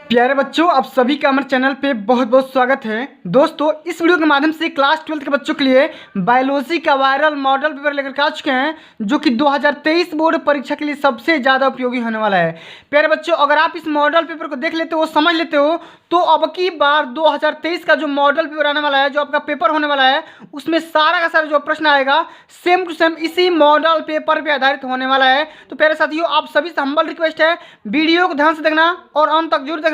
प्यारे बच्चों, आप सभी का हमारे चैनल पे बहुत बहुत स्वागत है। दोस्तों, इस वीडियो के माध्यम से क्लास 12 के बच्चों के लिए बायोलॉजी का वायरल मॉडल पेपर लेकर के आ चुके हैं, जो कि 2023 बोर्ड परीक्षा के लिए सबसे ज़्यादा उपयोगी होने वाला है। प्यारे बच्चों, अगर आप इस मॉडल पेपर को देख लेते हो, समझ लेते हो, तो अब की बार 2023 का जो मॉडल पेपर आने वाला है, जो आपका पेपर होने वाला है, उसमें सारा का सारा जो प्रश्न आएगा सेम टू सेम इसी मॉडल पेपर पे आधारित होने वाला है। तो प्यारे साथियों, आप सभी से हम्बल रिक्वेस्ट है, वीडियो को ध्यान से देखना और अंत तक जरूर देखना,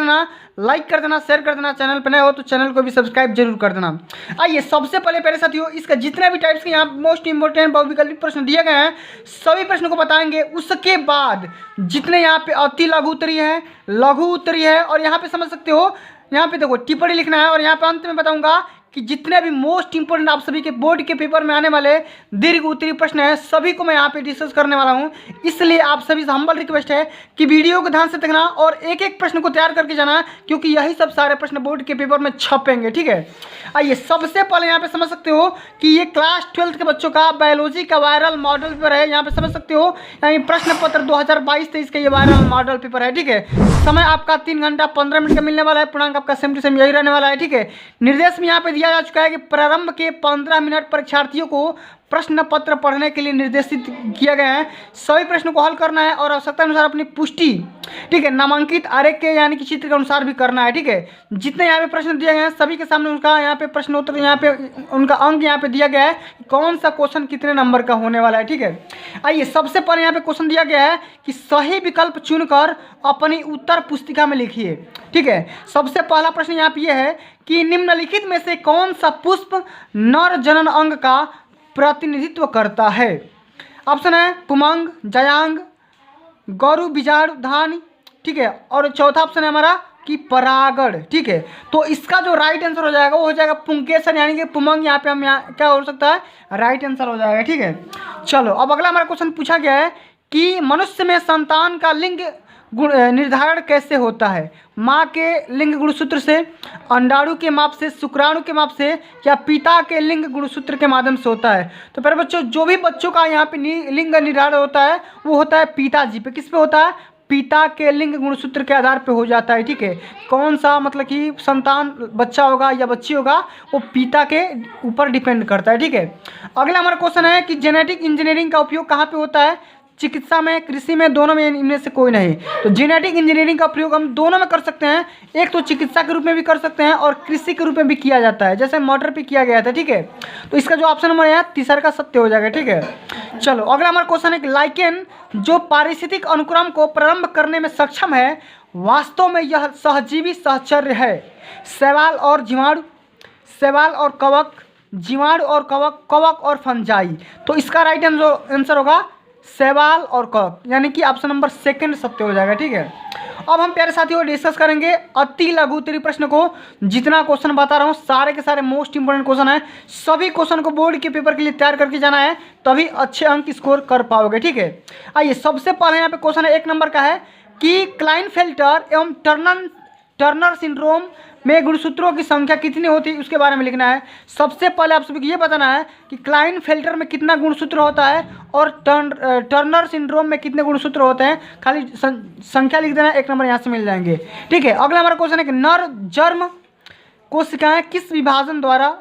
लाइक कर देना, शेयर कर देना। चैनल पर नए हो तो चैनल को भी सब्सक्राइब जरूर कर देना। आइए, सबसे पहले प्यारे साथियों, इसका जितने भी टाइप्स के यहाँ मोस्ट इंपोर्टेंट बहुविकल्पित प्रश्न दिए गए हैं, सभी प्रश्नों को बताएंगे। उसके बाद जितने यहाँ पे अति लघु उत्तरीय है, लघु उत्तरीय है, और यहाँ पे समझ सकते हो, यहाँ पे देखो टिप्पणी लिखना है, और यहाँ पे अंत में बताऊंगा कि जितने भी मोस्ट इंपोर्टेंट आप सभी के बोर्ड के पेपर में आने वाले दीर्घ उत्तरीय प्रश्न है, सभी को मैं यहाँ पे डिस्कस करने वाला हूँ। इसलिए आप सभी से हम्बल रिक्वेस्ट है कि वीडियो को ध्यान से देखना और एक एक प्रश्न को तैयार करके जाना, क्योंकि यही सब सारे प्रश्न बोर्ड के पेपर में छपेंगे। ठीक है, आइए, सबसे पहले यहाँ पे समझ सकते हो कि ये क्लास 12 के बच्चों का बायोलॉजी का वायरल मॉडल पेपर है। यहाँ पे समझ सकते हो, यानी प्रश्न पत्र 2022-23 का ये वायरल मॉडल पेपर है। ठीक है, समय आपका 3 घंटा 15 मिनट का मिलने वाला है। पूर्णांक आपका सेम टू सेम यही रहने वाला है। ठीक है, निर्देश में यहाँ पे दिया जा चुका है कि प्रारंभ के 15 मिनट परीक्षार्थियों को प्रश्न पत्र पढ़ने के लिए निर्देशित किया गया है। सभी प्रश्नों को हल करना है और आवश्यकता अनुसार अपनी पुष्टि, ठीक है, नामांकित आरेख के यानी कि चित्र के अनुसार भी करना है। ठीक है, जितने यहाँ पे प्रश्न दिए गए हैं सभी के सामने उनका यहाँ पे प्रश्नोत्तर, यहाँ पे उनका अंक यहाँ पे दिया गया है, कौन सा क्वेश्चन कितने नंबर का होने वाला है। ठीक है, आइए, सबसे पहले यहाँ पे क्वेश्चन दिया गया है कि सही विकल्प चुनकर अपनी उत्तर पुस्तिका में लिखिए। ठीक है, सबसे पहला प्रश्न यहाँ पे है कि निम्नलिखित में से कौन सा पुष्प नर जनन अंग का प्रतिनिधित्व करता है। ऑप्शन है पुमंग, जयांग, गौरु, बिजाड़, धान। ठीक है, और चौथा ऑप्शन है हमारा कि परागण। ठीक है, तो इसका जो राइट आंसर हो जाएगा वो हो जाएगा पुंकेसर, यानी कि पुमंग। यहाँ पे हम यहाँ क्या हो सकता है, राइट आंसर हो जाएगा। ठीक है, चलो, अब अगला हमारा क्वेश्चन पूछा गया है कि मनुष्य में संतान का लिंग गुण निर्धारण कैसे होता है। माँ के लिंग गुणसूत्र से, अंडाणु के माप से, शुक्राणु के माप से, या पिता के लिंग गुणसूत्र के माध्यम से होता है। तो फिर बच्चों, जो भी बच्चों का यहाँ पे लिंग निर्धारण होता है वो होता है पिताजी पे। किस पे होता है, पिता के लिंग गुणसूत्र के आधार पे हो जाता है। ठीक है, कौन सा मतलब कि संतान बच्चा होगा या बच्ची होगा वो पिता के ऊपर डिपेंड करता है। ठीक है, अगला हमारा क्वेश्चन है कि जेनेटिक इंजीनियरिंग का उपयोग कहाँ पे होता है। चिकित्सा में, कृषि में, दोनों में, इनमें से कोई नहीं। तो जेनेटिक इंजीनियरिंग का प्रयोग हम दोनों में कर सकते हैं। एक तो चिकित्सा के रूप में भी कर सकते हैं और कृषि के रूप में भी किया जाता है, जैसे मटर पे किया गया था। ठीक है, तो इसका जो ऑप्शन नंबर है तीसरा का सत्य हो जाएगा। ठीक है, चलो, अगला हमारा क्वेश्चन है कि लाइकेन जो पारिस्थितिक अनुक्रम को प्रारंभ करने में सक्षम है, वास्तव में यह सहजीवी सहचर्य है। शैवाल और जीवाणु, शैवाल और कवक, जीवाणु और कवक, कवक और फंजाई। तो इसका राइट आंसर होगा शैवाल और कवक, यानी कि ऑप्शन नंबर सेकंड सत्य हो जाएगा। ठीक है, अब हम प्यारे साथियों डिस्कस करेंगे अति लघु उत्तरीय प्रश्न को। जितना क्वेश्चन बता रहा हूँ सारे के सारे मोस्ट इंपोर्टेंट क्वेश्चन है। सभी क्वेश्चन को बोर्ड के पेपर के लिए तैयार करके जाना है, तभी अच्छे अंक स्कोर कर पाओगे। ठीक है, आइए, सबसे पहले यहाँ पे क्वेश्चन है 1 नंबर का है कि क्लाइनफेल्टर एवं टर्नर सिंड्रोम में गुणसूत्रों की संख्या कितनी होती है, उसके बारे में लिखना है। सबसे पहले आप सभी को ये बताना है कि क्लाइनफेल्टर में कितना गुणसूत्र होता है और टर्नर सिंड्रोम में कितने गुणसूत्र होते हैं। खाली संख्या लिख देना, 1 नंबर यहाँ से मिल जाएंगे। ठीक है, अगला हमारा क्वेश्चन है कि नर जर्म कोशिकाएं किस विभाजन द्वारा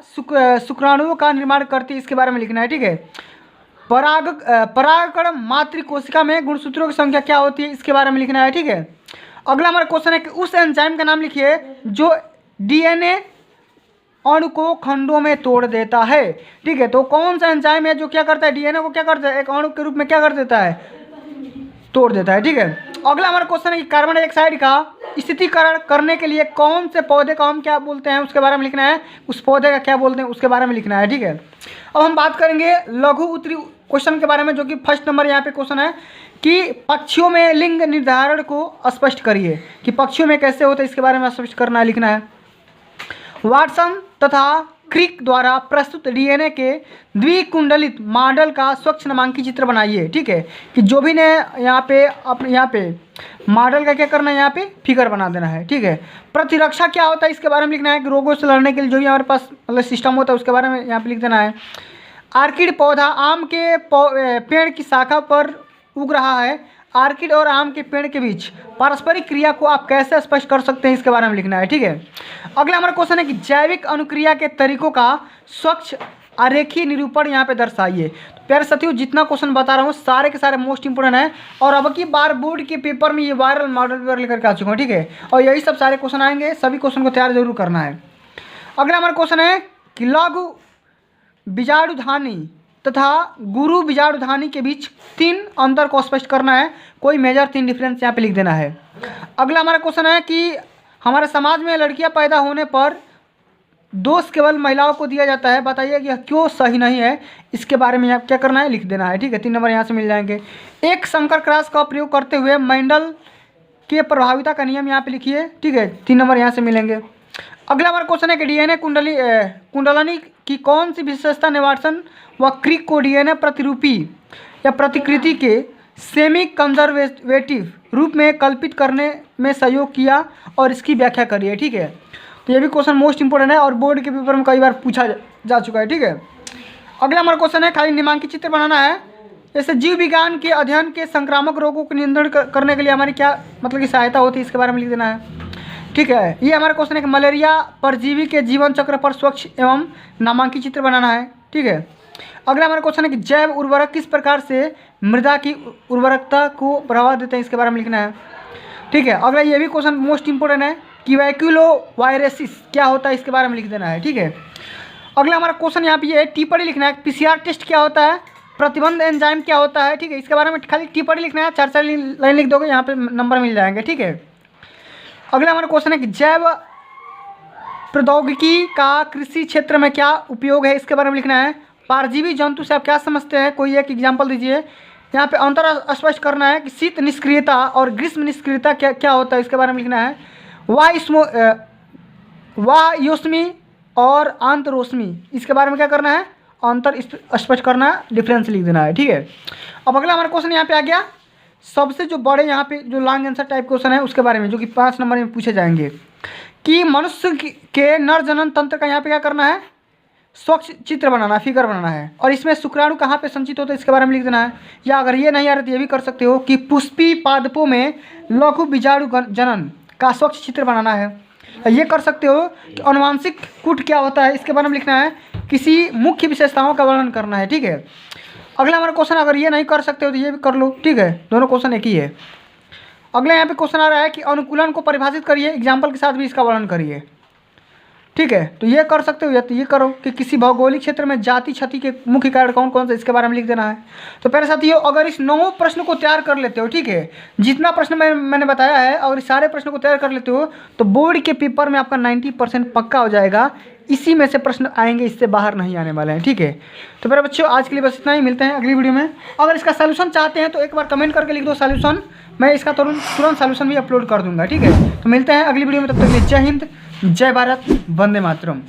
शुक्राणुओं का निर्माण करती है, इसके बारे में लिखना है। ठीक है, परागकण मातृ कोशिका में गुणसूत्रों की संख्या क्या होती है, इसके बारे में लिखना है। ठीक है, अगला हमारा क्वेश्चन है कि उस एंजाइम का नाम लिखिए जो डीएनए अणु को खंडों में तोड़ देता है। ठीक है, तो कौन सा एंजाइम है जो क्या करता है, डीएनए को क्या करता है, एक अणु के रूप में क्या कर देता है, तोड़ देता है। ठीक है, अगला हमारा क्वेश्चन है कि कार्बन डाइऑक्साइड का स्थिरीकरण करने के लिए कौन से पौधे का हम क्या बोलते हैं, उसके बारे में लिखना है। उस पौधे का क्या बोलते हैं उसके बारे में लिखना है। ठीक है, अब हम बात करेंगे लघु उत्तरीय क्वेश्चन के बारे में, जो कि फर्स्ट नंबर यहाँ पे क्वेश्चन है कि पक्षियों में लिंग निर्धारण को स्पष्ट करिए, कि पक्षियों में कैसे होता है, इसके बारे में स्पष्ट करना है, लिखना है। वाटसन तथा क्रिक द्वारा प्रस्तुत डीएनए के द्विकुंडलित मॉडल का स्वच्छ नामांकित चित्र बनाइए। ठीक है, कि जो भी ने यहाँ पे अपने यहाँ पे मॉडल का क्या करना है, यहाँ पे फिगर बना देना है। ठीक है, प्रतिरक्षा क्या होता है इसके बारे में लिखना है, कि रोगों से लड़ने के लिए जो भी हमारे पास मतलब सिस्टम होता है उसके बारे में यहाँ पे लिख देना है। आर्किड पौधा आम के पेड़ की शाखा पर उग रहा है, आर्किड और आम के पेड़ के बीच पारस्परिक क्रिया को आप कैसे स्पष्ट कर सकते हैं, इसके बारे में लिखना है। ठीक है, अगला हमारा क्वेश्चन है कि जैविक अनुक्रिया के तरीकों का स्वच्छ आरेखीय निरूपण यहाँ पे दर्शाइए। तो प्यारे साथियों, जितना क्वेश्चन बता रहा हूँ सारे के सारे मोस्ट इंपोर्टेंट है, और अब की बार बोर्ड के पेपर में ये वायरल मॉडल पेपर लेकर के आ चुका हूँ। ठीक है, और यही सब सारे क्वेश्चन आएंगे, सभी क्वेश्चन को तैयार जरूर करना है। अगला हमारा क्वेश्चन है कि लघु बीजाणुधानी तथा गुरु बीजाणुधानी के बीच 3 अंतर को स्पष्ट करना है, कोई मेजर 3 डिफरेंस यहाँ पे लिख देना है। अगला हमारा क्वेश्चन है कि हमारे समाज में लड़कियां पैदा होने पर दोष केवल महिलाओं को दिया जाता है, बताइए कि यह क्यों सही नहीं है, इसके बारे में आप क्या करना है, लिख देना है। ठीक है, 3 नंबर यहाँ से मिल जाएंगे। एक संकर क्रॉस का प्रयोग करते हुए मेंडल के प्रभाविता का नियम यहाँ पे लिखिए। ठीक है, 3 नंबर यहाँ से मिलेंगे। अगला हमारा क्वेश्चन है कि डीएनए कुंडलनी की कौन सी विशेषता ने वाटसन व क्रिक को डीएनए प्रतिरूपी या प्रतिकृति के सेमी कंजर्वेटिव रूप में कल्पित करने में सहयोग किया और इसकी व्याख्या करिए। ठीक है, तो ये भी क्वेश्चन मोस्ट इंपोर्टेंट है और बोर्ड के पेपर में कई बार पूछा जा चुका है। ठीक है, अगला हमारा क्वेश्चन है खाली निम्नांकित चित्र बनाना है। जैसे जीव विज्ञान के अध्ययन के संक्रामक रोगों को नियंत्रण करने के लिए हमारी क्या मतलब की सहायता होती है, इसके बारे में लिख देना है। ठीक है, ये हमारा क्वेश्चन है कि मलेरिया परजीवी के जीवन चक्र पर स्वच्छ एवं नामांकित चित्र बनाना है। ठीक है, अगला हमारा क्वेश्चन है कि जैव उर्वरक किस प्रकार से मृदा की उर्वरकता को बढ़ावा देते हैं, इसके बारे में लिखना है। ठीक है, अगला ये भी क्वेश्चन मोस्ट इंपोर्टेंट है कि वैक्यूलोवायरेसिस क्या होता है, इसके बारे में लिख देना है। ठीक है, अगला हमारा क्वेश्चन यहाँ पे ये टिप्पणी लिखना है, पीसीआर टेस्ट क्या होता है, प्रतिबंध एंजाइम क्या होता है। ठीक है, इसके बारे में खाली टिप्पणी लिखना है, 4 लाइन लिख दोगे, यहाँ पे नंबर मिल जाएंगे। ठीक है, अगला हमारा क्वेश्चन है कि जैव प्रौद्योगिकी का कृषि क्षेत्र में क्या उपयोग है, इसके बारे में लिखना है। परजीवी जंतु से आप क्या समझते हैं, कोई एक एग्जाम्पल दीजिए। यहाँ पे अंतर स्पष्ट करना है कि शीत निष्क्रियता और ग्रीष्म निष्क्रियता क्या क्या होता है, इसके बारे में लिखना है। वायोस्मी और आंतरोस्मी, इसके बारे में क्या करना है, अंतर स्पष्ट करना, डिफरेंस लिख देना है। ठीक है, अब अगला हमारा क्वेश्चन यहाँ पे आ गया सबसे जो बड़े यहाँ पे जो लॉन्ग आंसर टाइप क्वेश्चन है उसके बारे में, जो कि 5 नंबर में पूछे जाएंगे कि मनुष्य के नर जनन तंत्र का यहाँ पे क्या करना है, स्वच्छ चित्र बनाना, फिगर बनाना है, और इसमें शुक्राणु कहाँ पे संचित होता है, इसके बारे में लिख देना है। या अगर ये नहीं आ रहा तो ये भी कर सकते हो कि पुष्पी पादपों में लघु बीजाणु जनन का स्वच्छ चित्र बनाना है। ये कर सकते हो कि अनुवांशिक कूट क्या होता है, इसके बारे में लिखना है, किसी मुख्य विशेषताओं का वर्णन करना है। ठीक है, अगला हमारा क्वेश्चन अगर ये नहीं कर सकते हो तो ये भी कर लो। ठीक है, दोनों क्वेश्चन एक ही है। अगला यहाँ पे क्वेश्चन आ रहा है कि अनुकूलन को परिभाषित करिए, एग्जाम्पल के साथ भी इसका वर्णन करिए। ठीक है, तो ये कर सकते हो या तो ये करो कि किसी भौगोलिक क्षेत्र में जाति क्षति के मुख्य कारण कौन कौन से, इसके बारे में लिख देना है। तो पहले साथियों, अगर इस 9 प्रश्न को तैयार कर लेते हो, ठीक है, जितना प्रश्न मैंने बताया है, अगर इस सारे प्रश्न को तैयार कर लेते हो तो बोर्ड के पेपर में आपका 90% पक्का हो जाएगा। इसी में से प्रश्न आएंगे, इससे बाहर नहीं आने वाले हैं। ठीक है, तो मेरे बच्चों आज के लिए बस इतना ही, मिलते हैं अगली वीडियो में। अगर इसका सॉल्यूशन चाहते हैं तो एक बार कमेंट करके लिख दो सॉल्यूशन, मैं इसका तुरंत सॉल्यूशन भी अपलोड कर दूंगा। ठीक है, तो मिलते हैं अगली वीडियो में, तब तक के लिए जय हिंद, जय भारत, वंदे मातरम।